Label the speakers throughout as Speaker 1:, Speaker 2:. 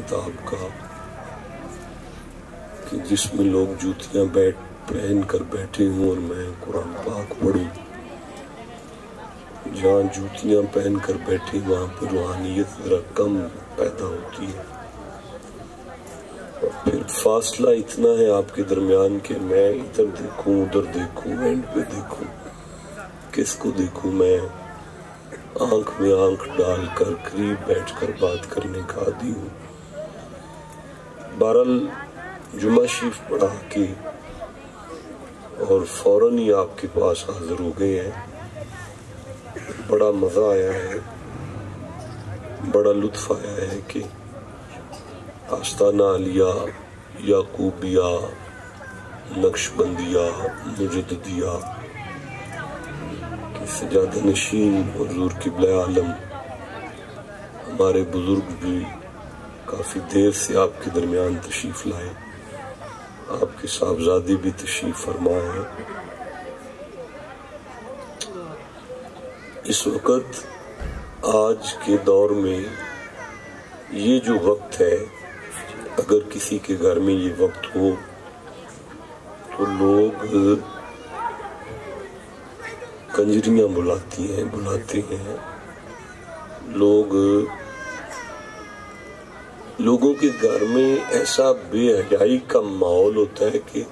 Speaker 1: کتاب کا کہ جس میں لوگ جوتیاں پہن کر بیٹھے ہوں اور میں قرآن پاک پڑھوں. جہاں جوتیاں پہن کر بیٹھے وہاں پر روحانیت ذرا کم پیدا ہوتی ہے. اور پھر فاصلہ اتنا ہے آپ کے درمیان کہ میں ادھر دیکھوں ادھر دیکھوں اینڈ پہ دیکھوں کس کو دیکھوں. میں آنکھ میں آنکھ ڈال کر قریب بیٹھ کر بات کرنے کا عادی ہوں. بہرحال جمعہ شریف پڑھا کے اور فوراً ہی آپ کے پاس حاضر ہو گئے ہیں. بڑا مزہ آیا ہے, بڑا لطف آیا ہے کہ آستانہ عالیہ, یعقوبیہ, نقشبندیہ, مجددیہ کی سجادہ نشین حضور قبلہ عالم ہمارے بزرگ بھی کافی دیر سے آپ کے درمیان تشریف لائے. آپ کے صاحبزادے بھی تشریف فرما ہے. اس وقت آج کے دور میں یہ جو وقت ہے, اگر کسی کے گھر میں یہ وقت ہو تو لوگ کنجریاں بلاتے ہیں. لوگوں کے گھر میں ایسا بے حیائی کا ماحول ہوتا ہے کہ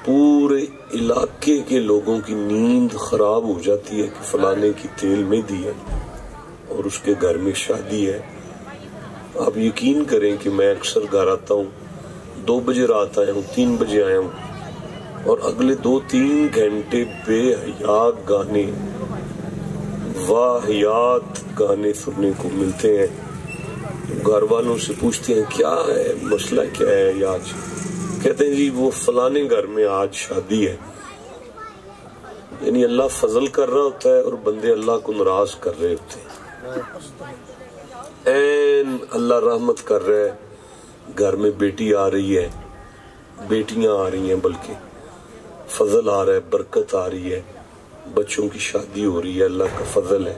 Speaker 1: پورے علاقے کے لوگوں کی نیند خراب ہو جاتی ہے کہ فلانے کی تیل میں دی ہے اور اس کے گھر میں شادی ہے. آپ یقین کریں کہ میں اکثر گھر آتا ہوں, 2 بجے رات آیا ہوں, 3 بجے آیا ہوں اور اگلے 2-3 گھنٹے بے حیا گانے, واہیات گانے سننے کو ملتے ہیں. گھر والوں سے پوچھتے ہیں کیا ہے مسئلہ, کیا ہے یہ آج؟ کہتے ہیں جی وہ فلانے گھر میں آج شادی ہے. یعنی اللہ فضل کر رہا ہوتا ہے اور بندے اللہ کو ناراض کر رہے ہوتے ہیں. این اللہ رحمت کر رہا ہے, گھر میں بیٹی آ رہی ہے, بیٹیاں آ رہی ہیں, بلکہ فضل آ رہا ہے, برکت آ رہی ہے, بچوں کی شادی ہو رہی ہے, اللہ کا فضل ہے.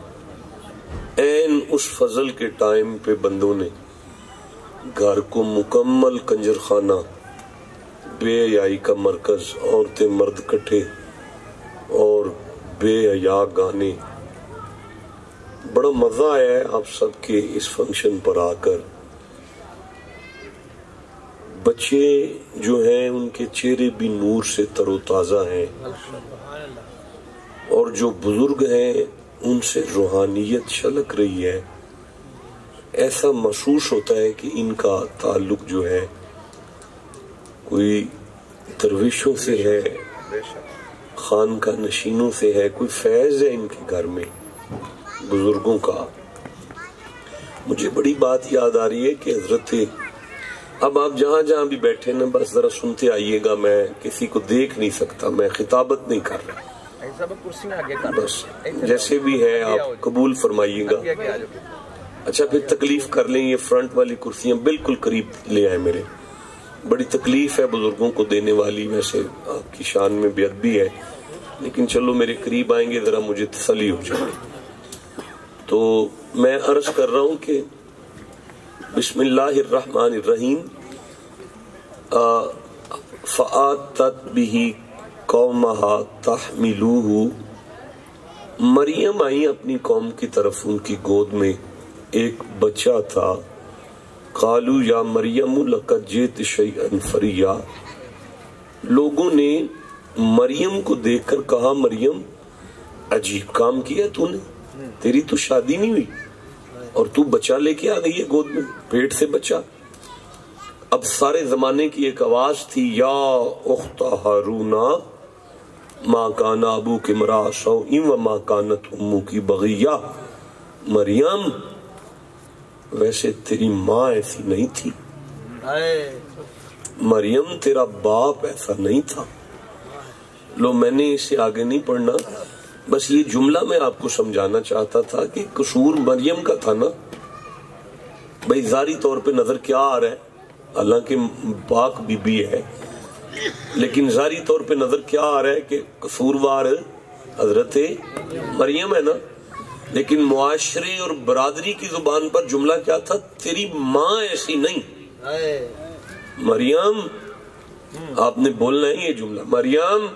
Speaker 1: این اس فضل کے ٹائم پہ بندوں نے گھر کو مکمل کنجر خانہ, بے حیائی کا مرکز, عورتیں مرد کٹھے اور بے حیا گانے. بڑا مزہ آیا ہے آپ سب کے اس فنکشن پر آ کر. بچے جو ہیں ان کے چہرے بھی نور سے تر و تازہ ہیں اور جو بزرگ ہیں ان سے روحانیت چھلک رہی ہے. ایسا محسوس ہوتا ہے کہ ان کا تعلق جو ہے کوئی درویشوں سے ہے, خانقاہ نشینوں سے ہے, کوئی فیض ہے ان کے گھر میں بزرگوں کا. مجھے بڑی بات یاد آ رہی ہے کہ حضرت, اب آپ جہاں بھی بیٹھے نا بس ذرا سنتے آئیے گا, میں کسی کو دیکھ نہیں سکتا, میں خطابت نہیں کر رہا, بس جیسے بھی ہے آپ قبول فرمائیے گا. اچھا پھر تکلیف کر لیں, یہ فرنٹ والی کرسیاں بالکل قریب لے آئے میرے. بڑی تکلیف ہے بزرگوں کو دینے والی, ویسے آپ کی شان میں بے ادبی ہے, لیکن چلو میرے قریب آئیں گے ذرا مجھے تسلی ہو جائے. تو میں عرض کر رہا ہوں کہ بسم اللہ الرحمن الرحیم. فآتت بہ قومہا تحملوہ, مریم آئی اپنی قوم کی طرف, ان کی گود میں ایک بچہ تھا. قالوا یا مریم لقد جئت شیئا فریا, لوگوں نے مریم کو دیکھ کر کہا مریم عجیب کام کیا تو نے, تیری تو شادی نہیں ہوئی اور تو بچہ لے کے آ گئی ہے گود میں, پیٹ سے بچہ. اب سارے زمانے کی ایک آواز تھی, یا اخت ہارون ما کان ابوک امرأ سوء وما کانت امک بغیہ. مریم ویسے تیری ماں ایسی نہیں تھی, مریم تیرا باپ ایسا نہیں تھا. لو میں نے اسے آگے نہیں پڑھنا, بس یہ جملہ میں آپ کو سمجھانا چاہتا تھا کہ قصور مریم کا تھا نا. بھئی ظاہری طور پہ نظر کیا آ رہا ہے, حالانکہ پاک بی بی ہے, لیکن ظاہری طور پہ نظر کیا آ رہا ہے کہ قصوروار حضرت مریم ہے نا. لیکن معاشرے اور برادری کی زبان پر جملہ کیا تھا؟ تیری ماں ایسی نہیں۔ مریم، آپ نے بولنا ہے یہ جملہ، مریم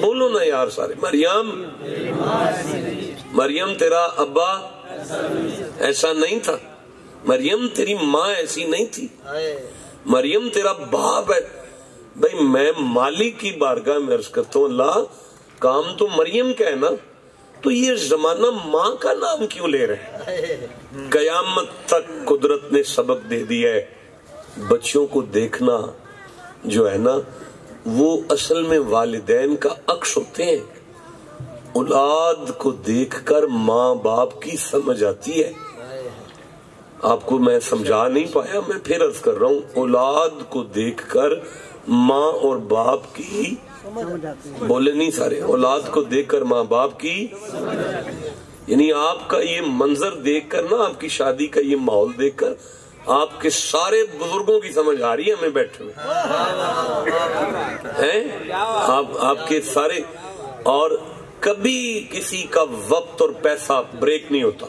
Speaker 1: بولو نا یار سارے، مریم، مریم تیرا ابا ایسا نہیں تھا، مریم تیری ماں ایسی نہیں تھی، مریم تیرا باپ ہے۔ بھائی میں مالک کی بارگاہ میں عرض کرتا ہوں، اللہ کام تو مریم کا ہے نا، تو یہ زمانہ ماں کا نام کیوں لے رہے ہیں؟ قیامت تک قدرت نے سبق دے دیا ہے، بچوں کو دیکھنا جو ہے نا وہ اصل میں والدین کا عکس ہوتے ہیں۔ اولاد کو دیکھ کر ماں باپ کی سمجھ آتی ہے۔ آپ کو میں سمجھا نہیں پایا، میں پھر عرض کر رہا ہوں، اولاد کو دیکھ کر ماں اور باپ کی، بولے نہیں سارے، اولاد کو دیکھ کر ماں باپ کی، یعنی آپ کا یہ منظر دیکھ کر نا، آپ کی شادی کا یہ ماحول دیکھ کر آپ کے سارے بزرگوں کی سمجھ آ رہی ہے ہمیں بیٹھے ہوئے، آپ کے سارے، اور کبھی کسی کا وقت اور پیسہ بریک نہیں ہوتا،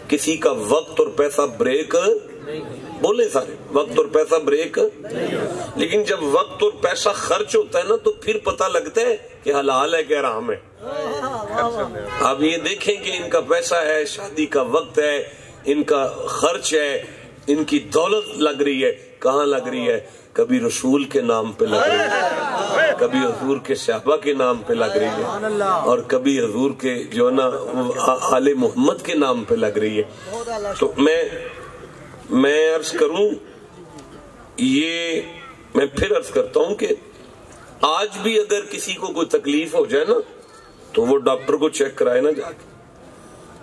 Speaker 1: کسی کا وقت اور پیسہ بریک، بولے سارے، وقت اور پیسہ بریک، لیکن جب وقت اور پیسہ خرچ ہوتا ہے نا تو پھر پتہ لگتا ہے کہ حلال ہے کہ حرام ہے۔ آپ یہ دیکھیں کہ ان کا پیسہ ہے، شادی کا وقت ہے، ان کا خرچ ہے، ان کی دولت لگ رہی ہے، کہاں لگ رہی ہے؟ کبھی رسول کے نام پہ لگ رہی ہے، کبھی حضور کے صحابہ کے نام پہ لگ رہی ہے، اور کبھی حضور کے جو نا آل محمد کے نام پہ لگ رہی ہے۔ تو میں عرض کروں، یہ میں پھر عرض کرتا ہوں کہ آج بھی اگر کسی کو کوئی تکلیف ہو جائے نا تو وہ ڈاکٹر کو چیک کرائے نا جا کے،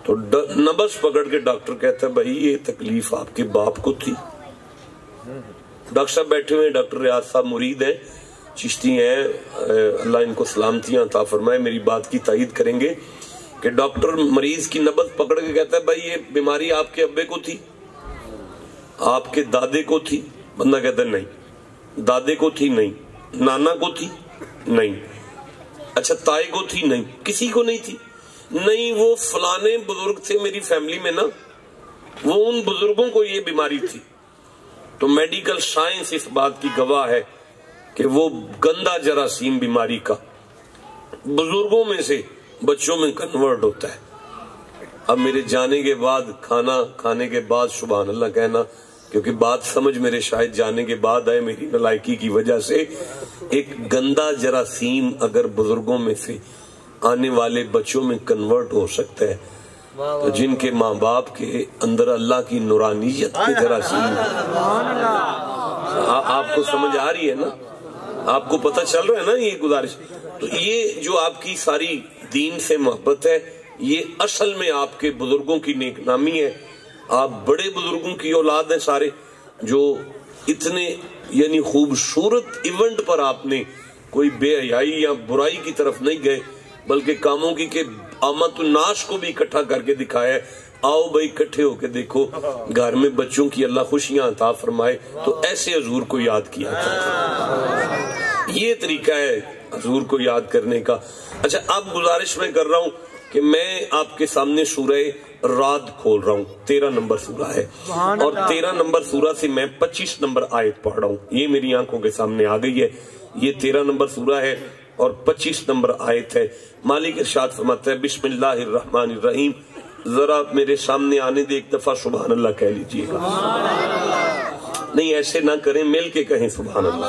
Speaker 1: تو نبض پکڑ کے ڈاکٹر کہتا ہے بھائی یہ تکلیف آپ کے باپ کو تھی۔ ڈاکٹر صاحب بیٹھے ہوئے، ڈاکٹر ریاض صاحب مرید ہیں، چشتی ہیں، اللہ ان کو سلامتیاں عطا فرمائے، میری بات کی تائید کریں گے کہ ڈاکٹر مریض کی نبض پکڑ کے کہتا ہے بھائی یہ بیماری آپ کے ابے کو تھی، آپ کے دادے کو تھی؟ بندہ کہتا ہے نہیں۔ دادے کو تھی؟ نہیں۔ نانا کو تھی؟ نہیں۔ اچھا تائے کو تھی؟ نہیں۔ کسی کو نہیں تھی؟ نہیں، وہ فلانے بزرگ تھے میری فیملی میں نا، وہ ان بزرگوں کو یہ بیماری تھی۔ تو میڈیکل سائنس اس بات کی گواہ ہے کہ وہ گندا جراثیم بیماری کا بزرگوں میں سے بچوں میں کنورٹ ہوتا ہے۔ اب میرے جانے کے بعد، کھانا کھانے کے بعد سبحان اللہ کہنا، کیونکہ بات سمجھ میرے شاید جانے کے بعد آئے میری نالائکی کی وجہ سے، ایک گندا جراثیم اگر بزرگوں میں سے آنے والے بچوں میں کنورٹ ہو سکتا ہے، تو جن کے ماں باپ کے اندر اللہ کی نورانیت کے جراثیم، آپ کو سمجھ آ رہی ہے نا، آپ کو پتہ چل رہا ہے نا یہ گزارش۔ تو یہ جو آپ کی ساری دین سے محبت ہے، یہ اصل میں آپ کے بزرگوں کی نیک نامی ہے۔ آپ بڑے بزرگوں کی اولاد ہیں سارے، جو اتنے یعنی خوبصورت ایونٹ پر آپ نے کوئی بے حیائی یا برائی کی طرف نہیں گئے، بلکہ کاموں کی کہ آمد الناس کو بھی اکٹھا کر کے دکھایا ہے، آؤ بھائی اکٹھے ہو کے دیکھو گھر میں بچوں کی اللہ خوشیاں عطا فرمائے، تو ایسے حضور کو یاد کیا تھا۔ یہ طریقہ ہے حضور کو یاد کرنے کا۔ اچھا اب گزارش میں کر رہا ہوں کہ میں آپ کے سامنے سورہ رعد کھول رہا ہوں، 13 نمبر سورہ ہے، اور 13 نمبر سورہ سے میں 25 نمبر آیت پڑھ رہا ہوں، یہ میری آنکھوں کے سامنے آ گئی ہے، یہ 13 نمبر سورہ ہے اور 25 نمبر آیت ہے۔ مالک ارشاد فرماتا ہے بسم اللہ الرحمن الرحیم، ذرا میرے سامنے آنے دے ایک دفعہ سبحان اللہ کہہ لیجئے گا، نہیں ایسے نہ کریں، مل کے کہیں سبحان اللہ۔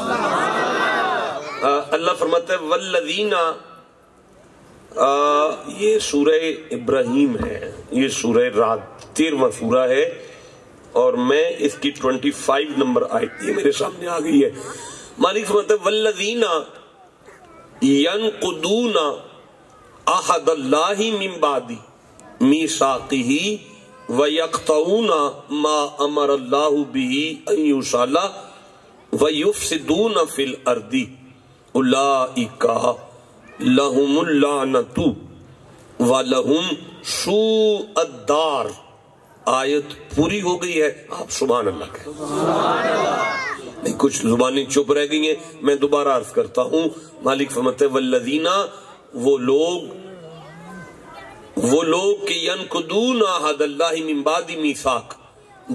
Speaker 1: اللہ فرماتا ہے والذین، یہ سورہ ابراہیم ہے، یہ سورہ رعد 13واں سورہ ہے، اور میں اس کی 25 نمبر آیت یہ میرے سامنے آ گئی ہے۔ مالک فرماتا ہے والذین ینقضون عہد اللہ من بعد میثاقہ ویقطعون ما امر اللہ بہ ان یوصل ویفسدون فی الارض اولئک لہم اللعنۃ ولہم سوء الدار۔ آیت پوری ہو گئی ہے، آپ سبحان اللہ کہیں۔ نہیں کچھ زبانیں چپ رہ گئی ہیں، میں دوبارہ عرض کرتا ہوں۔ مالک فرماتے ہیں والذین، وہ لوگ وہ لوگ کہ ینقضون عہد اللہ من بعد میثاق،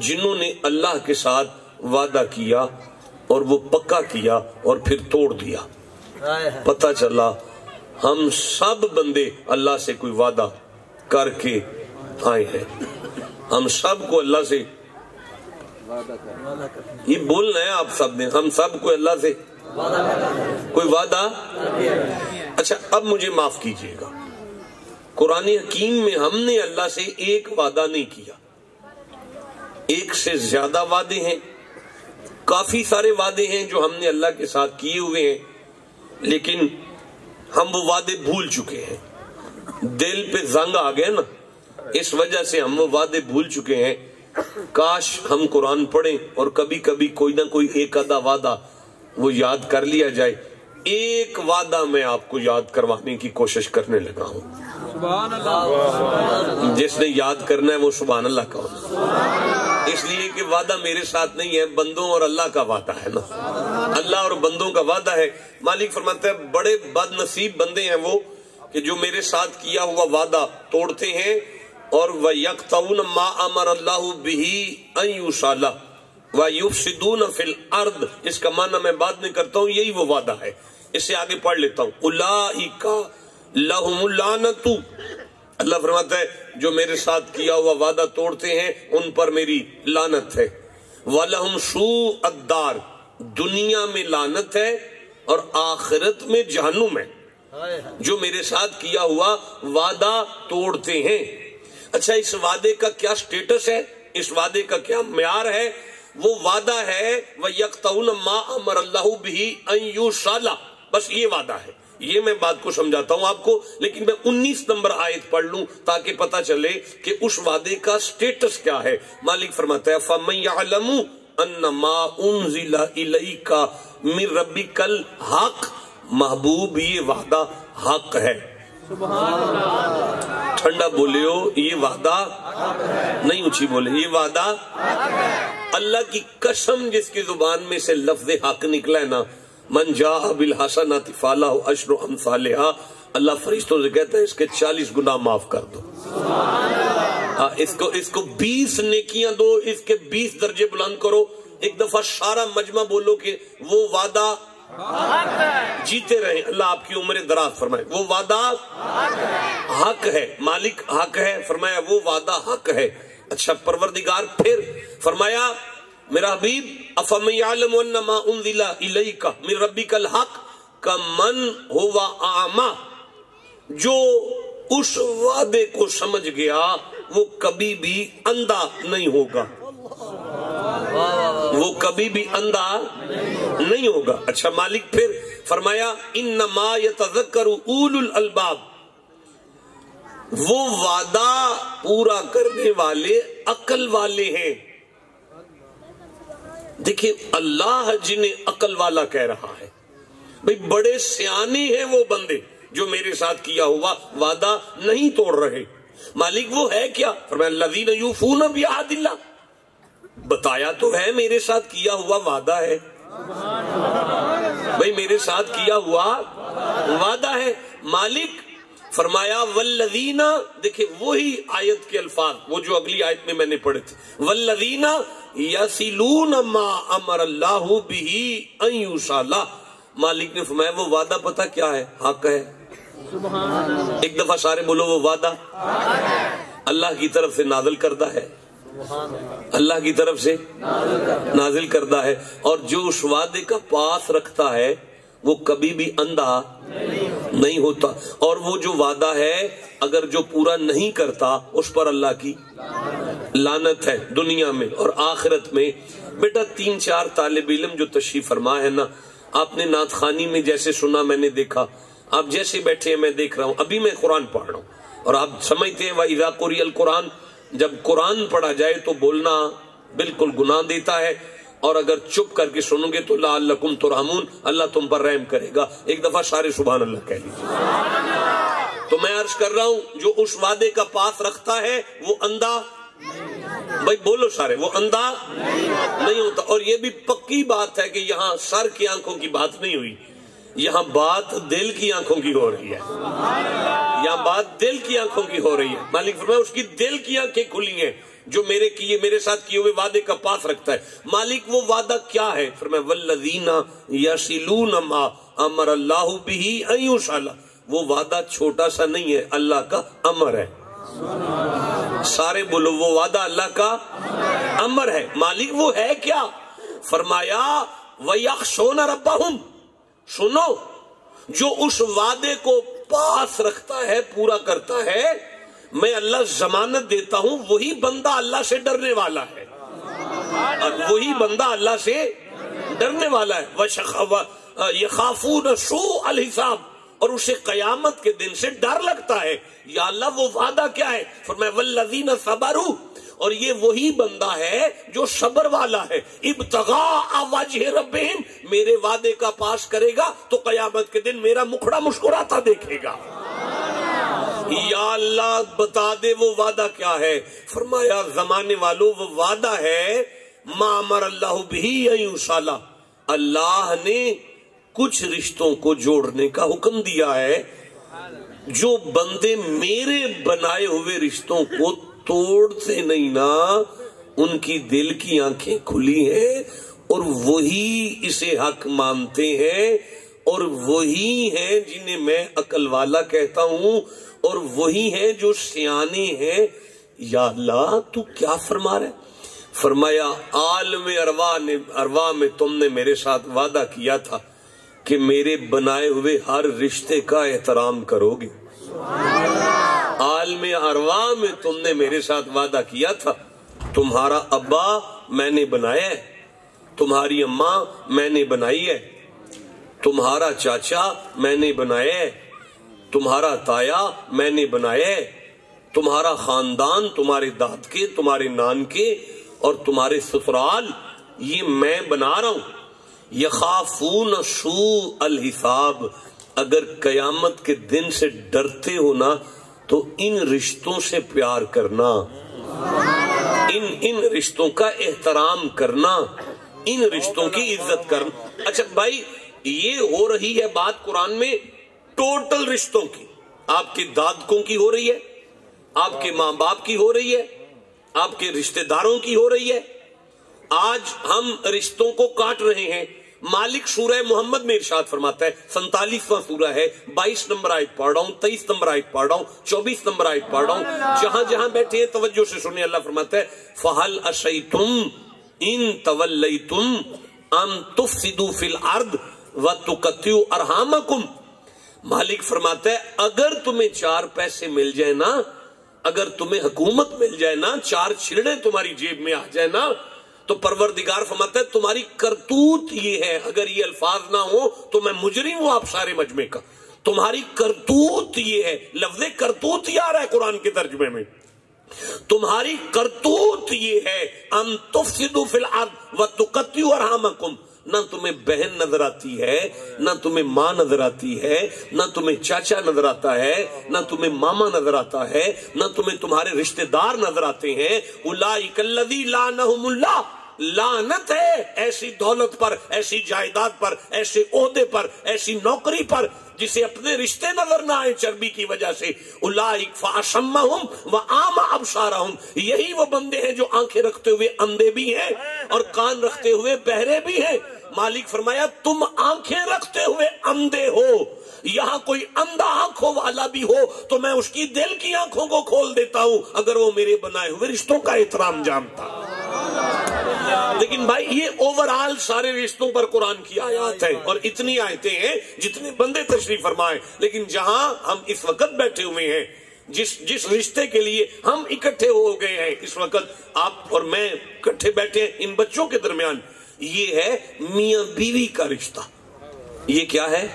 Speaker 1: جنہوں نے اللہ کے ساتھ وعدہ کیا اور وہ پکا کیا اور پھر توڑ دیا۔ پتہ چلا ہم سب بندے اللہ سے کوئی وعدہ کر کے آئے ہیں، ہم سب کو اللہ سے یہ بولنا ہے، آپ سب نے، ہم سب کو اللہ سے کوئی وعدہ۔ اچھا اب مجھے معاف کیجئے گا، قرآن حکیم میں ہم نے اللہ سے ایک وعدہ نہیں کیا، ایک سے زیادہ وعدے ہیں، کافی سارے وعدے ہیں جو ہم نے اللہ کے ساتھ کیے ہوئے ہیں، لیکن ہم وہ وعدے بھول چکے ہیں، دل پہ زنگ آ گئے نا، اس وجہ سے ہم وہ وعدے بھول چکے ہیں۔ کاش ہم قرآن پڑھیں اور کبھی کبھی کوئی نہ کوئی ایک آدھا وعدہ وہ یاد کر لیا جائے۔ ایک وعدہ میں آپ کو یاد کروانے کی کوشش کرنے لگا ہوں،
Speaker 2: سبحان اللہ،
Speaker 1: جس نے یاد کرنا ہے وہ سبحان اللہ کا ہونا، اس لیے کہ وعدہ میرے ساتھ نہیں ہے، بندوں اور اللہ کا وعدہ ہے نا، اللہ اور بندوں کا وعدہ ہے۔ مالک فرماتا ہے بڑے بد نصیب بندے ہیں وہ کہ جو میرے ساتھ کیا ہوا وعدہ توڑتے ہیں، اور وَيَقْطَعُونَ مَا أَمَرَ اللَّهُ بِهِ أَن يُوصَلَ وَيُفْسِدُونَ فِي الْأَرْضِ، اس کا معنی میں بعد میں کرتا ہوں، یہی وہ وعدہ ہے، اس سے آگے پڑھ لیتا ہوں۔ أُولَٰئِكَ لَهُمُ اللَّعْنَةُ، اللہ فرماتا ہے جو میرے ساتھ کیا ہوا وعدہ توڑتے ہیں ان پر میری لعنت ہے۔ وَلَهُمْ سُوءُ الدَّارِ، دنیا میں لعنت ہے اور آخرت میں جہنم ہے، جو میرے ساتھ کیا ہوا وعدہ توڑتے ہیں۔ اچھا اس وعدے کا کیا سٹیٹس ہے، اس وعدے کا کیا معیار ہے؟ وہ وعدہ ہے وَيَقْطَعُونَ مَا أَمَرَ اللَّهُ بِهِ أَن يُوصَلَ، بس یہ وعدہ ہے، یہ میں بات کو سمجھاتا ہوں آپ کو، لیکن میں 19 نمبر آیت پڑھ لوں تاکہ پتہ چلے کہ اس وعدے کا سٹیٹس کیا ہے۔ مالک فرماتا ہے فَمَن يَعْلَمُ أَنَّ مَا أُنزِلَ إِلَيْكَ مِن رَبِّكَ الْحَقُّ، محبوب یہ وعدہ حق ہے۔
Speaker 2: سبحان اللہ،
Speaker 1: ٹھنڈا بولیو، یہ وعدہ نہیں اونچی بولے، یہ وعدہ اللہ کی قسم جس کی زبان میں سے لفظ حق نکلا ہے نا، من جاء بالحسنۃ فلہ عشر امثالھا، اللہ فرشتوں سے کہتا ہے اس کے 40 گناہ معاف کر دو، اس کو 20 نیکیاں دو، اس کے 20 درجے بلند کرو۔ ایک دفعہ سارا مجمع بولو کہ وہ وعدہ جیتے رہے، اللہ آپ کی عمر دراز فرمائے، وہ وعدہ حق ہے، مالک حق ہے، فرمایا وہ وعدہ حق ہے۔ اچھا پروردگار پھر فرمایا میرا حبیب افمن یعلم انما انزل الیک من ربک الحق کمن هو اعمی، جو اس وعدے کو سمجھ گیا وہ کبھی بھی اندھا نہیں ہوگا، وہ کبھی بھی اندھا نہیں ہوگا۔ اچھا مالک پھر فرمایا انما یتذکر اولو الالباب، وہ وعدہ پورا کرنے والے عقل والے ہیں۔ دیکھیں اللہ جنہیں عقل والا کہہ رہا ہے، بھئی بڑے سیانے ہیں وہ بندے جو میرے ساتھ کیا ہوا وعدہ نہیں توڑ رہے۔ مالک وہ ہے کیا؟ فرمایا الذین یوفون بعہد اللہ، بتایا تو ہے میرے ساتھ کیا ہوا وعدہ ہے، بھئی میرے ساتھ کیا ہوا وعدہ ہے۔ مالک فرمایا والذین، دیکھیں وہی آیت کے الفاظ وہ جو اگلی آیت میں نے پڑھے تھے، والذین یصلون ما امر اللہ بہ ان یوصل، مالک نے فرمایا وہ وعدہ پتہ کیا ہے؟ حق ہے۔ ایک دفعہ سارے بولو وہ وعدہ اللہ کی طرف سے نازل کردہ ہے، اللہ کی طرف سے نازل کردہ ہے، اور جو اس وعدے کا پاس رکھتا ہے وہ کبھی بھی اندھا نہیں ہوتا، اور وہ جو وعدہ ہے اگر جو پورا نہیں کرتا اس پر اللہ کی لعنت ہے دنیا میں اور آخرت میں۔ بیٹا 3-4 طالب علم جو تشریف فرما ہے نا، آپ نے نعت خوانی میں جیسے سنا میں نے دیکھا، آپ جیسے بیٹھے ہیں میں دیکھ رہا ہوں، ابھی میں قرآن پڑھ رہا ہوں اور آپ سمجھتے ہیں وَإِذَا قُرِئَ الْقُرْآنُ، جب قرآن پڑھا جائے تو بولنا بالکل گناہ دیتا ہے، اور اگر چپ کر کے سنو گے تو لعلکم ترحمون، اللہ تم پر رحم کرے گا۔ ایک دفعہ سارے سبحان اللہ کہہ لیجیے۔ تو میں عرض کر رہا ہوں جو اس وعدے کا پاس رکھتا ہے وہ اندھا، بھائی بولو سارے، وہ اندھا نہیں ہوتا۔ اور یہ بھی پکی بات ہے کہ یہاں سر کی آنکھوں کی بات نہیں ہوئی، یہاں بات دل کی آنکھوں کی ہو رہی ہے، یہاں بات دل کی آنکھوں کی ہو رہی ہے. مالک فرمایا اس کی دل کی آنکھیں کھلی ہیں جو میرے ساتھ کیے ہوئے وعدے کا پاس رکھتا ہے. مالک وہ وعدہ کیا ہے؟ فرمایا والذین یصلون ما امر اللہ بہ ان یوصل. وہ وعدہ چھوٹا سا نہیں ہے، اللہ کا امر ہے. سارے بولو وہ وعدہ اللہ کا امر ہے. مالک وہ ہے کیا؟ فرمایا وَيَخْشَوْنَ رَبَّهُمْ. سنو، جو اس وعدے کو پاس رکھتا ہے، پورا کرتا ہے، میں اللہ ضمانت دیتا ہوں وہی بندہ اللہ سے ڈرنے والا ہے. اور وہی بندہ اللہ سے ڈرنے والا ہے. يَخَافُونَ سُوءَ الْحِسَابِ. اور اسے قیامت کے دن سے ڈر لگتا ہے. یا اللہ وہ وعدہ کیا ہے؟ فرمایا وَالَّذِينَ صَبَرُوا. اور یہ وہی بندہ ہے جو صبر والا ہے. ابتغاء وجہ ربہم. میرے وعدے کا پاس کرے گا تو قیامت کے دن میرا مکھڑا مسکراتا دیکھے گا. یا اللہ بتا دے وہ وعدہ کیا ہے؟ فرمایا زمانے والوں وہ وعدہ ہے ما امر اللہ بہ ان یوصل. اللہ نے کچھ رشتوں کو جوڑنے کا حکم دیا ہے. جو بندے میرے بنائے ہوئے رشتوں کو توڑتے نہیں نا، ان کی دل کی آنکھیں کھلی ہیں اور وہی اسے حق مانتے ہیں، اور وہی ہیں جنہیں میں عقل والا کہتا ہوں، اور وہی ہیں جو سیانے ہیں. یا اللہ تو کیا فرما رہے؟ فرمایا عالم ارواح میں تم نے میرے ساتھ وعدہ کیا تھا کہ میرے بنائے ہوئے ہر رشتے کا احترام کرو گے. عالم ارواح میں تم نے میرے ساتھ وعدہ کیا تھا تمہارا ابا میں نے بنایا ہے، تمہاری اماں میں نے بنائی ہے، تمہارا چاچا میں نے بنایا ہے، تمہارا تایا میں نے بنایا ہے، تمہارا خاندان، تمہارے داد کے، تمہارے نان کے اور تمہارے سسرال، یہ میں بنا رہا ہوں. یخافون سوء الحساب. اگر قیامت کے دن سے ڈرتے ہو نا تو ان رشتوں سے پیار کرنا، ان رشتوں کا احترام کرنا، ان رشتوں کی عزت کرنا. اچھا بھائی، یہ ہو رہی ہے بات قرآن میں ٹوٹل رشتوں کی. آپ کے دادکوں کی ہو رہی ہے، آپ کے ماں باپ کی ہو رہی ہے، آپ کے رشتہ داروں کی ہو رہی ہے. آج ہم رشتوں کو کاٹ رہے ہیں. مالک سورہ محمد میں ارشاد فرماتا ہے، 47واں سورہ ہے، 22 نمبر آیت پڑھ رہا ہوں، 23 نمبر آیت پڑھ رہا ہوں، 24 نمبر آیت پڑھ رہا ہوں. جہاں جہاں بیٹھے ہیں توجہ سے سنیں. اللہ فرماتا ہے فَهَلْ أَسَيْتُمْ إِن تَوَلَّيْتُمْ أَن تُفْسِدُوا فِي الْأَرْضِ وَتُقَطِّعُوا أَرْحَامَكُمْ. مالک فرماتا ہے اگر تمہیں 4 پیسے مل جائے نا، اگر تمہیں حکومت مل جائے نا، 4 چھڑے تمہاری جیب میں آ جائے نا، تو پروردگار فرماتا ہے تمہاری کرتوت یہ ہے. اگر یہ الفاظ نہ ہو تو میں مجرم ہوں آپ سارے مجمع کا. تمہاری کرتوت یہ ہے. لفظ کرتوت یہ آ رہا ہے قرآن کے ترجمے میں. تمہاری کرتوت یہ ہے ان تفسدوا فی الارض وتقطعوا ارحامکم. نہ تمہیں بہن نظر آتی ہے، نہ تمہیں ماں نظر آتی ہے، نہ تمہیں چاچا نظر آتا ہے، نہ تمہیں ماما نظر آتا ہے، نہ تمہیں تمہارے رشتہ دار نظر آتے ہیں. اولئک الذی لعنہم اللہ. لعنت ہے ایسی دولت پر، ایسی جائیداد پر، ایسے عہدے پر، ایسی نوکری پر جسے اپنے رشتے نظر نہ آئے چربی کی وجہ سے. اولئک فاصمہم واعمی ابصارہم. یہی وہ بندے ہیں جو آنکھیں رکھتے ہوئے اندھے بھی ہیں اور کان رکھتے ہوئے بہرے بھی ہیں. مالک فرمایا تم آنکھیں رکھتے ہوئے اندھے ہو. یہاں کوئی اندھا آنکھوں والا بھی ہو تو میں اس کی دل کی آنکھوں کو کھول دیتا ہوں اگر وہ میرے بنائے ہوئے رشتوں کا احترام جانتا. لیکن بھائی یہ اوورآل سارے رشتوں پر قرآن کی آیات ہیں، اور اتنی آیتیں ہیں جتنے بندے تشریف فرمائے. لیکن جہاں ہم اس وقت بیٹھے ہوئے ہیں، جس رشتے کے لیے ہم اکٹھے ہو گئے ہیں اس وقت، آپ اور میں اکٹھے بیٹھے ہیں ان بچوں کے درمیان، یہ ہے میاں بیوی کا رشتہ. یہ کیا ہے؟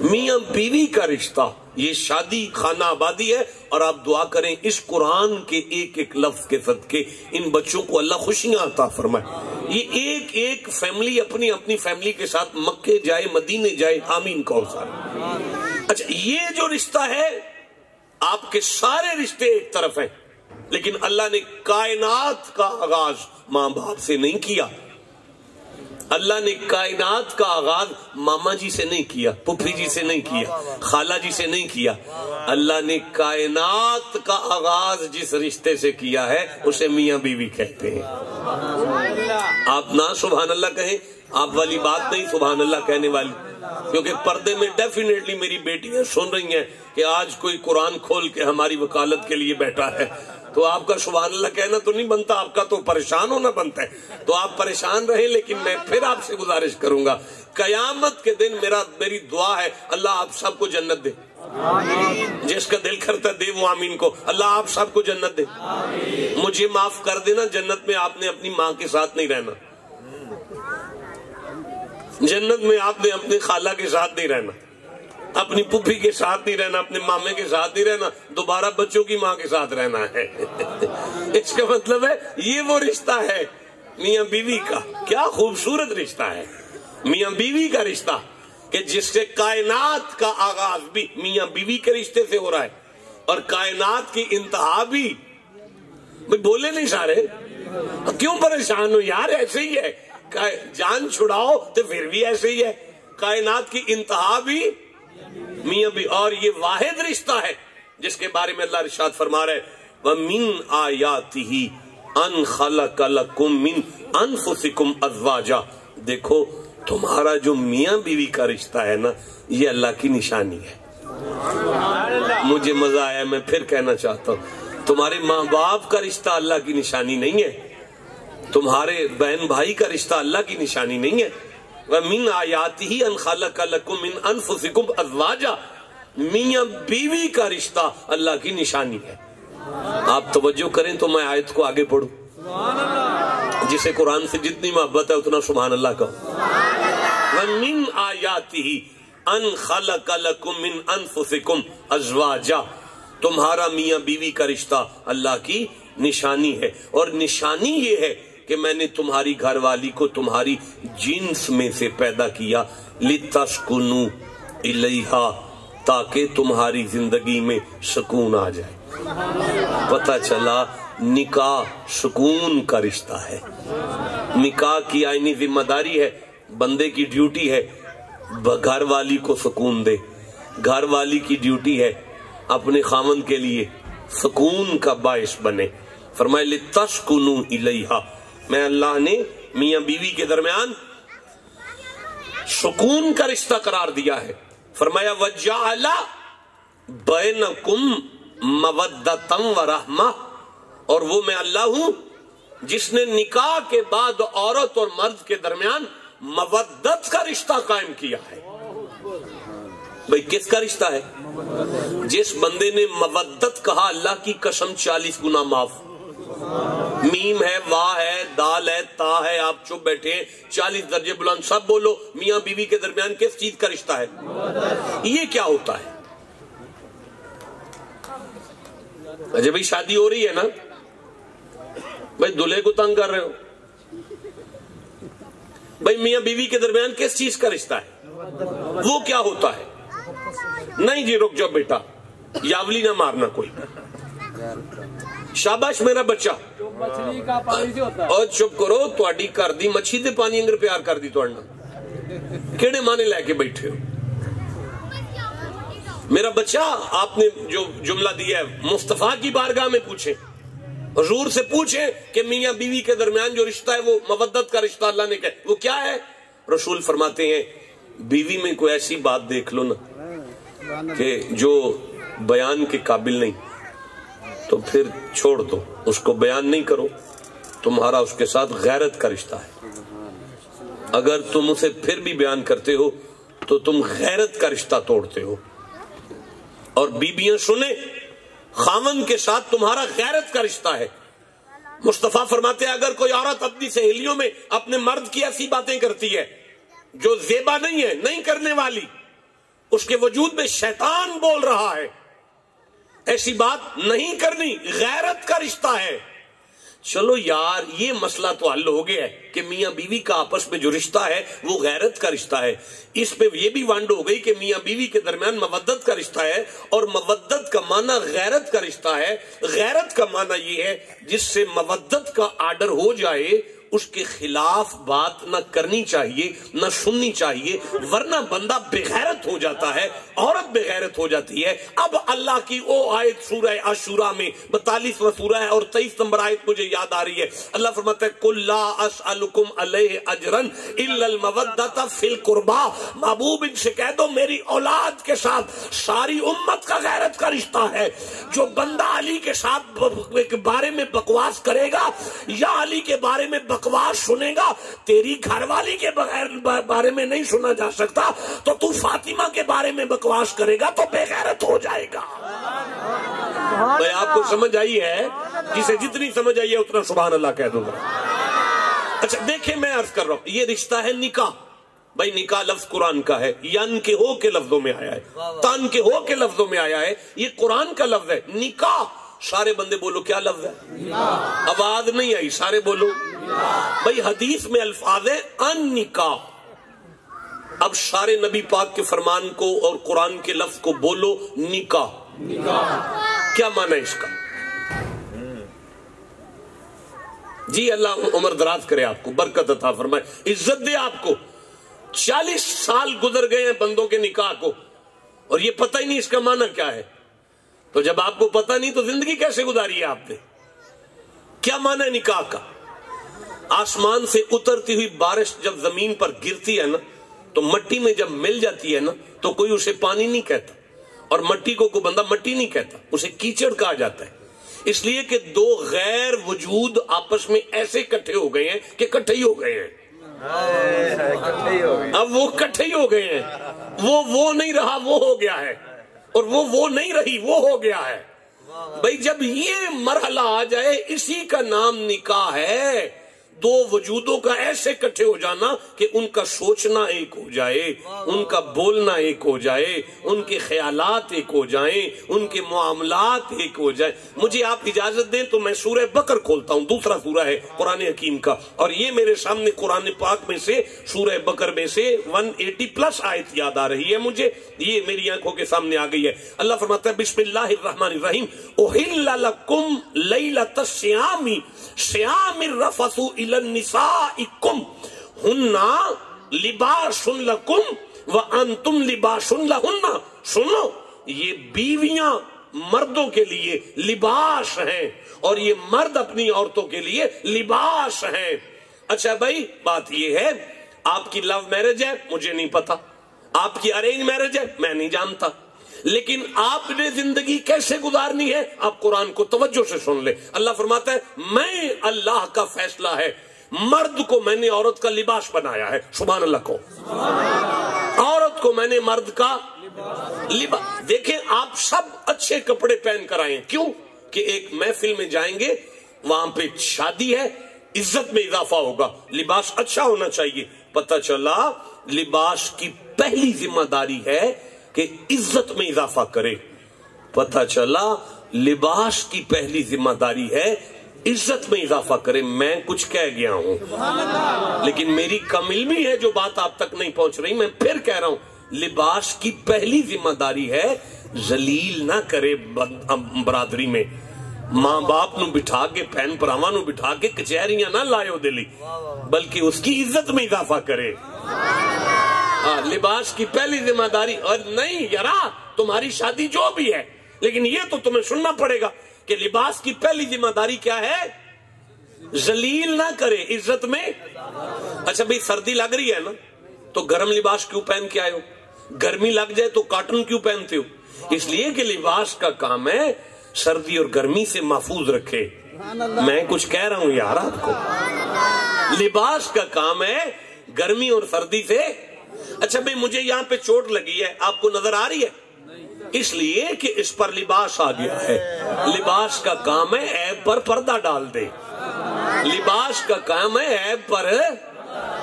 Speaker 1: میاں بیوی کا رشتہ. یہ شادی خانہ آبادی ہے، اور آپ دعا کریں اس قرآن کے ایک ایک لفظ کے صدقے ان بچوں کو اللہ خوشیاں عطا فرمائے. یہ ایک ایک فیملی اپنی اپنی فیملی کے ساتھ مکے جائے، مدینے جائے. آمین کہو سارے. اچھا یہ جو رشتہ ہے، آپ کے سارے رشتے ایک طرف ہیں، لیکن اللہ نے کائنات کا آغاز ماں باپ سے نہیں کیا. اللہ نے کائنات کا آغاز ماما جی سے نہیں کیا، پھپھی جی سے نہیں کیا، خالہ جی سے نہیں کیا. اللہ نے کائنات کا آغاز جس رشتے سے کیا ہے اسے میاں بیوی کہتے ہیں. آپ نہ سبحان اللہ کہیں، آپ والی بات نہیں سبحان اللہ کہنے والی، کیونکہ پردے میں ڈیفینیٹلی میری بیٹیاں سن رہی ہیں کہ آج کوئی قرآن کھول کے ہماری وکالت کے لیے بیٹھا ہے، تو آپ کا سبحان اللہ کہنا تو نہیں بنتا، آپ کا تو پریشان ہونا بنتا ہے. تو آپ پریشان رہیں، لیکن میں پھر آپ سے گزارش کروں گا، قیامت کے دن میری دعا ہے اللہ آپ سب کو جنت دے. جس کا دل کرتا دے وہ آمین کو. اللہ آپ سب کو جنت دے. مجھے معاف کر دینا، جنت میں آپ نے اپنی ماں کے ساتھ نہیں رہنا، جنت میں آپ نے اپنی خالہ کے ساتھ نہیں رہنا، اپنی پھوپھی کے ساتھ نہیں رہنا، اپنے مامے کے ساتھ نہیں رہنا، دوبارہ بچوں کی ماں کے ساتھ رہنا ہے. اس کا مطلب ہے یہ وہ رشتہ ہے میاں بیوی کا. کیا خوبصورت رشتہ ہے میاں بیوی کا رشتہ، کہ جس سے کائنات کا آغاز بھی میاں بیوی کے رشتے سے ہو رہا ہے اور کائنات کی انتہا بھی. بولے نہیں سارے، کیوں پریشان ہو یار؟ ایسے ہی ہے، جان چھڑاؤ تو پھر بھی ایسے ہی ہے. کائنات کی انتہا بھی میاں بھی، اور یہ واحد رشتہ ہے جس کے بارے میں اللہ ارشاد فرما رہا ہے وَمِنْ آیَاتِهِ أَنْ خَلَقَ لَكُم مِّنْ أَنفُسِكُمْ أَزْوَاجًا. دیکھو تمہارا جو میاں بیوی کا رشتہ ہے نا، یہ اللہ کی نشانی ہے. مجھے مزہ آیا، میں پھر کہنا چاہتا ہوں، تمہارے ماں باپ کا رشتہ اللہ کی نشانی نہیں ہے، تمہارے بہن بھائی کا رشتہ اللہ کی نشانی نہیں ہے. وَمِنْ آیَاتِهِ أَنْ خَلَقَ لَكُم مِّنْ أَنفُسِكُمْ أَزْوَاجًا. میاں بیوی کا رشتہ اللہ کی نشانی ہے. آپ توجہ کریں تو میں آیت کو آگے پڑھوں. جسے قرآن سے جتنی محبت ہے اتنا سبحان اللہ کہو. وَمِنْ آیَاتِهِ أَنْ خَلَقَ لَكُم مِّنْ أَنفُسِكُمْ أَزْوَاجًا. تمہارا میاں بیوی کا رشتہ اللہ کی نشانی ہے، اور نشانی یہ ہے کہ میں نے تمہاری گھر والی کو تمہاری جنس میں سے پیدا کیا لِتَسْكُنُوا إِلَيْهَا، تاکہ تمہاری زندگی میں سکون آ جائے. پتہ چلا نکاح سکون کا رشتہ ہے. نکاح کی آئینی ذمہ داری ہے، بندے کی ڈیوٹی ہے گھر والی کو سکون دے. گھر والی کی ڈیوٹی ہے اپنے خامن کے لیے سکون کا باعث بنے. فرمائے لِتَسْكُنُوا إِلَيْهَا، میں اللہ نے میاں بیوی کے درمیان سکون کا رشتہ قرار دیا ہے. فرمایا وَجَعَلَ بَيْنَكُمْ مَوَدَّةً وَرَحْمَةً، اور وہ میں اللہ ہوں جس نے نکاح کے بعد عورت اور مرد کے درمیان مودت کا رشتہ قائم کیا ہے. بھئی کس کا رشتہ ہے؟ جس بندے نے مودت کہا اللہ کی قسم 40 گنا معاف. میم ہے، واہ ہے، دال ہے، تا ہے، آپ چپ بیٹھے ہیں، 40 درجے بلند سب بولو. میاں بیوی کے درمیان کس چیز کا رشتہ ہے؟ یہ کیا ہوتا ہے؟ اچھا بھئی شادی ہو رہی ہے نا، بھئی دلہے کو تنگ کر رہے ہو، بھئی میاں بیوی کے درمیان کس چیز کا رشتہ ہے؟ وہ کیا ہوتا ہے؟ نہیں جی رک جاؤ بیٹا، یاولی نہ مارنا کوئی. شاباش میرا بچہ، اور چپ کرو. تواڈی کر دی مچھی تے پانی انگر پیار کر دی توڑنا کیڑے مانے لے کے بیٹھے ہو؟ میرا بچہ، آپ نے جو جملہ دیا ہے مصطفیٰ کی بارگاہ میں پوچھیں، حضور سے پوچھیں کہ میاں بیوی کے درمیان جو رشتہ ہے وہ مودت کا رشتہ اللہ نے کہا وہ کیا ہے؟ رسول فرماتے ہیں بیوی میں کوئی ایسی بات دیکھ لو نا کہ جو بیان کے قابل نہیں تو پھر چھوڑ دو، اس کو بیان نہیں کرو. تمہارا اس کے ساتھ غیرت کا رشتہ ہے. اگر تم اسے پھر بھی بیان کرتے ہو تو تم غیرت کا رشتہ توڑتے ہو. اور بیویاں سنیں، خامن کے ساتھ تمہارا غیرت کا رشتہ ہے. مصطفیٰ فرماتے ہیں اگر کوئی عورت اپنی سہیلیوں میں اپنے مرد کی ایسی باتیں کرتی ہے جو زیبا نہیں ہے، نہیں کرنے والی، اس کے وجود میں شیطان بول رہا ہے، ایسی بات نہیں کرنی، غیرت کا رشتہ ہے. چلو یار یہ مسئلہ تو حل ہو گیا ہے کہ میاں بیوی کا آپس میں جو رشتہ ہے وہ غیرت کا رشتہ ہے. اس پہ یہ بھی وانڈ ہو گئی کہ میاں بیوی کے درمیان مودت کا رشتہ ہے، اور مودت کا معنی غیرت کا رشتہ ہے. غیرت کا معنی یہ ہے جس سے مودت کا آرڈر ہو جائے اس کے خلاف بات نہ کرنی چاہیے نہ سننی چاہیے، ورنہ بندہ بغیرت ہو جاتا ہے، عورت بغیرت ہو جاتی ہے۔ اب اللہ کی وہ آیت سورہ عاشورہ میں 42واں سورہ ہے اور 23 نمبر آیت مجھے یاد آ رہی ہے، اللہ فرماتا ہے قُل لَا أَسْأَلُكُمْ عَلَيْهِ أَجْرًا إِلَّا الْمَوَدَّةَ فِي الْقُرْبَى، محبوب ان سے کہہ دو میری اولاد کے ساتھ ساری امت کا غیرت کا رشتہ ہے۔ جو بندہ علی کے ساتھ کے بارے میں بکواس کرے گا یا علی کے بارے میں بکواس سنے گا، تیری گھر والی کے بارے میں نہیں سنا جا سکتا، تو فاطمہ کے بارے میں بکواس کرے گا تو بے غیرت ہو جائے گا۔ بھائی آپ کو سمجھ آئی ہے؟ جسے جتنی سمجھ آئی ہے اتنا سبحان اللہ کہہ دوں گا۔ اچھا دیکھیں میں عرض کر رہا ہوں، یہ رشتہ ہے نکاح۔ بھائی نکاح لفظ قرآن کا ہے، ین کے ہو کے لفظوں میں آیا ہے، تن کے ہو کے لفظوں میں آیا ہے، یہ قرآن کا لفظ ہے۔ نکاح سارے بندے بولو کیا لفظ ہے؟ آواز نہیں آئی، سارے بولو۔ بھائی حدیث میں الفاظ ہے ان نکاح۔ اب سارے نبی پاک کے فرمان کو اور قرآن کے لفظ کو بولو نکاح۔ کیا معنی ہے اس کا؟ جی اللہ عمر دراز کرے، آپ کو برکت عطا فرمائے، عزت دے آپ کو۔ 40 سال گزر گئے ہیں بندوں کے نکاح کو اور یہ پتہ ہی نہیں اس کا معنی کیا ہے۔ تو جب آپ کو پتہ نہیں تو زندگی کیسے گزاری ہے آپ نے؟ کیا معنی ہے نکاح کا؟ آسمان سے اترتی ہوئی بارش جب زمین پر گرتی ہے نا تو مٹی میں جب مل جاتی ہے نا تو کوئی اسے پانی نہیں کہتا، اور مٹی کو کوئی بندہ مٹی نہیں کہتا، اسے کیچڑ کہا جاتا ہے۔ اس لیے کہ دو غیر وجود آپس میں ایسے اکٹھے ہو گئے ہیں کہ اکٹھے ہی ہو گئے ہیں۔ اب وہ اکٹھے ہی ہو گئے ہیں، وہ نہیں رہا وہ ہو گیا ہے، اور وہ نہیں رہی وہ ہو گیا ہے۔ بھائی جب یہ مرحلہ آ جائے اسی کا نام نکاح ہے، دو وجودوں کا ایسے اکٹھے ہو جانا کہ ان کا سوچنا ایک ہو جائے، ان کا بولنا ایک ہو جائے، ان کے خیالات ایک ہو جائیں، ان کے معاملات ایک ہو جائیں۔ مجھے آپ اجازت دیں تو میں سورہ بقر کھولتا ہوں، دوسرا سورہ ہے قرآن حکیم کا، اور یہ میرے سامنے قرآن پاک میں سے سورہ بقر میں سے 180+ آیت یاد آ رہی ہے مجھے، یہ میری آنکھوں کے سامنے آ گئی ہے۔ اللہ فرماتا ہے بسم اللہ الرحمن الرحیم احل لکم لیلۃ الصیام صیام الرفث الی النسائکم ہن لباس لکم وانتم لباس لہن۔ سنو، یہ بیویاں مردوں کے لیے لباس ہیں اور یہ مرد اپنی عورتوں کے لیے لباس ہیں۔ اچھا بھائی بات یہ ہے، آپ کی لو میرج ہے مجھے نہیں پتا، آپ کی ارینج میرج ہے میں نہیں جانتا، لیکن آپ نے زندگی کیسے گزارنی ہے آپ قرآن کو توجہ سے سن لے۔ اللہ فرماتا ہے میں اللہ کا فیصلہ ہے، مرد کو میں نے عورت کا لباس بنایا ہے، سبحان اللہ کو، عورت کو میں نے مرد کا لباس۔ دیکھیں آپ سب اچھے کپڑے پہن کر آئے ہیں، کیوں کہ ایک محفل میں جائیں گے، وہاں پہ شادی ہے، عزت میں اضافہ ہوگا، لباس اچھا ہونا چاہیے۔ پتہ چلا لباس کی پہلی ذمہ داری ہے کہ عزت میں اضافہ کرے۔ پتہ چلا لباس کی پہلی ذمہ داری ہے عزت میں اضافہ کرے۔ میں کچھ کہہ گیا ہوں لیکن میری کم علمی ہے جو بات آپ تک نہیں پہنچ رہی، میں پھر کہہ رہا ہوں لباس کی پہلی ذمہ داری ہے ذلیل نہ کرے برادری میں، ماں باپ نو بٹھا کے بہن بھراواں نو بٹھا کے کچہریاں نہ لائیو دلی، بلکہ اس کی عزت میں اضافہ کرے۔ لباس کی پہلی ذمہ داری، اور نہیں یارا تمہاری شادی جو بھی ہے لیکن یہ تو تمہیں سننا پڑے گا کہ لباس کی پہلی ذمہ داری کیا ہے؟ ذلیل نہ کرے، عزت میں۔ اچھا بھئی سردی لگ رہی ہے نا تو گرم لباس کیوں پہن کے آئے ہو؟ گرمی لگ جائے تو کاٹن کیوں پہنتے ہو؟ اس لیے کہ لباس کا کام ہے سردی اور گرمی سے محفوظ رکھے۔ میں کچھ کہہ رہا ہوں یار آپ کو، لباس کا کام ہے گرمی اور سردی سے۔ اچھا بھئی مجھے یہاں پہ چوٹ لگی ہے، آپ کو نظر آ رہی ہے؟ اس لیے کہ اس پر لباس آ گیا ہے۔ لباس کا کام ہے عیب پر پردہ ڈال دے، لباس کا کام ہے عیب پر،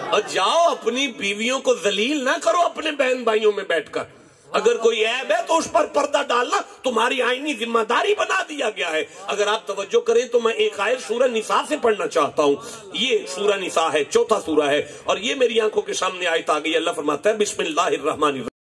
Speaker 1: اور جاؤ اپنی بیویوں کو ذلیل نہ کرو اپنے بہن بھائیوں میں بیٹھ کر۔ اگر کوئی عیب ہے تو اس پر پردہ ڈالنا تمہاری آئینی ذمہ داری بنا دیا گیا ہے۔ اگر آپ توجہ کریں تو میں ایک آیت سورہ نساء سے پڑھنا چاہتا ہوں، یہ سورہ نساء ہے، 4واں سورہ ہے، اور یہ میری آنکھوں کے سامنے آیت آ گئی۔ اللہ فرماتا ہے بسم اللہ الرحمن الرحیم